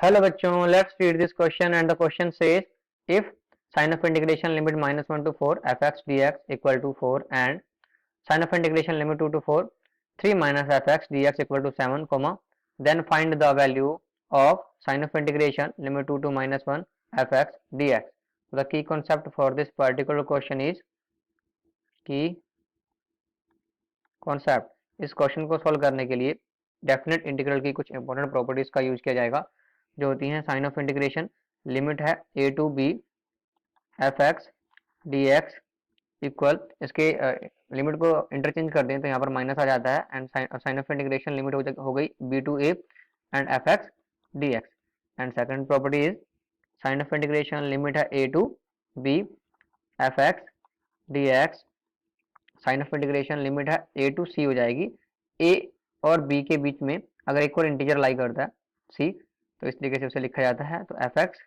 Hello बच्चों, let's read this question and the question says if sin of integration limit -1 to 4 fx dx equal to 4 and sin of integration limit 2 to 4 3 minus fx dx equal to 7 comma then find the value of sin of integration limit 2 to -1 fx dx. The key concept for this particular question is key concept. इस question को solve करने के लिए definite integral की कुछ important properties का use किया जाएगा जो होती हैं साइन ऑफ इंटीग्रेशन लिमिट है a to b f x d x equal इसके लिमिट को इंटरचेंज कर दें तो यहाँ पर माइनस आ जाता है and sign of integration limit हो गई b to a and f x d x and second property is sign of integration limit है a to b f x d x sign of integration limit है a to c हो जाएगी। a और b के बीच में अगर एक और इंटीजर लाई करता है c तो इस तरीके से उसे लिखा जाता है तो f x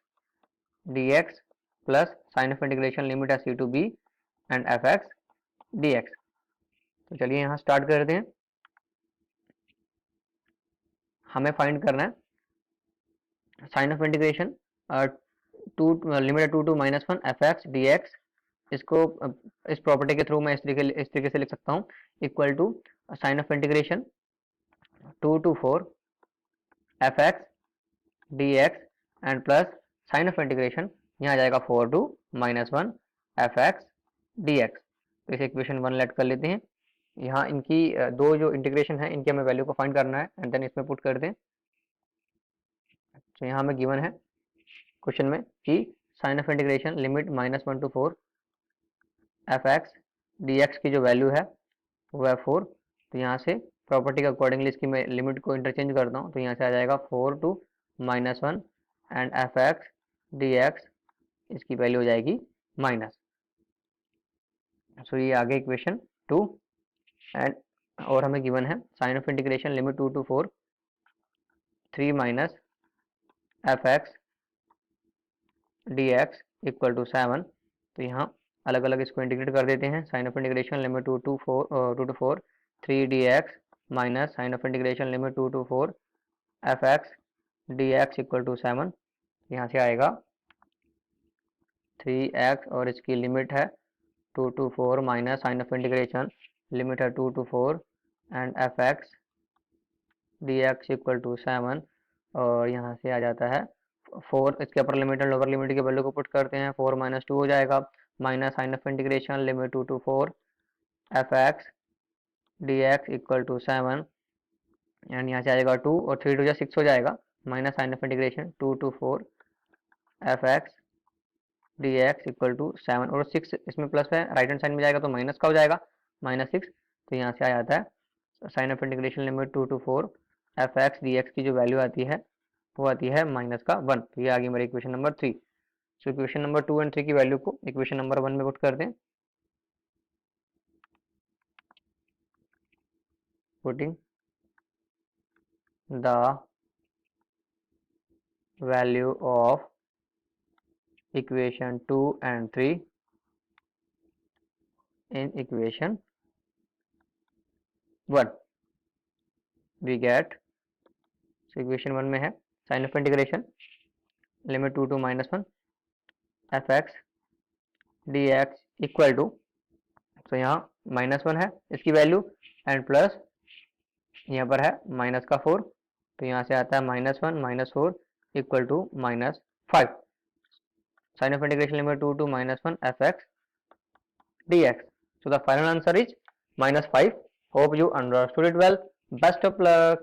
d x plus sign of integration limit है c to b and f x d x. तो चलिए यहाँ स्टार्ट करते हैं। हमें फाइंड करना है sign of integration to limit two to -1 f x d x. इसको इस प्रॉपर्टी के थ्रू मैं इस तरीके से लिख सकता हूँ equal to sign of integration 2 to 4 f x d x and plus sign of integration यहाँ आ जाएगा 4 to -1 f x d x. तो इस इक्वेशन 1 लेट कर लेते हैं। यहाँ इनकी दो जो इंटीग्रेशन है इनकी हमें वैल्यू को फाइंड करना है एंड देन इसमें पुट कर दें। तो यहाँ हमें गिवन है क्वेश्चन में कि sign of integration limit -1 to 4 f x d x की जो वैल्यू है वो है 4। तो यहाँ से प्रॉपर्टी के अकॉर्डिंगली इसकी मैं लिमिट को इंटरचेंज करता हूँ तो यहाँ से आ जाएगा 4 to -1 and f x d x इसकी वैल्यू हो जाएगी माइनस। सो ये आगे इक्वेशन 2 एंड और हमें गिवन है sign of integration limit 2 to 4 3 minus f x d x equal to 7। तो यहाँ अलग अलग इसको इंटीग्रेट कर देते हैं। Sign of integration limit 2 to 4 3 d x minus sign of integration limit 2 to 4 f x d x equal to 7। यहाँ से आएगा 3x और इसकी लिमिट है 2 to 4 minus sign of integration limit है 2 to 4 and f x d x equal to 7 और यहाँ से आ जाता है 4। इसके upper limit and lower limit की वैल्यू को पुट करते हैं 4 - 2 हो जाएगा minus sign of integration limit 2 to 4 f x d x equal to 7 and यहाँ से आएगा 2 और 3 2 6 हो जाएगा minus sign of integration 2 to 4 f x d x equal to 7 और 6 इसमें प्लस है राइट हैंड साइड में जाएगा तो माइनस का हो जाएगा -6। तो यहाँ से आ जाता है sign of integration limit 2 to 4 f x d x की जो वैल्यू आती है वो आती है -1। तो ये आ गई मेरी equation number 3। So equation number 2 and 3 की वैल्यू को इक्वेशन नंबर 1 में पुट कर दें। Putting the value of equation 2 and 3 in equation 1 we get so equation 1 में है sin of integration limit 2 to -1 f x d x equal to तो यहाँ -1 है इसकी वैल्यू एंड प्लस यहाँ पर है माइनस का 4 तो यहाँ से आता है -1 - 4 equal to -5। Sin of integration limit 2 to -1 fx dx. So the final answer is -5. Hope you understood it well. Best of luck.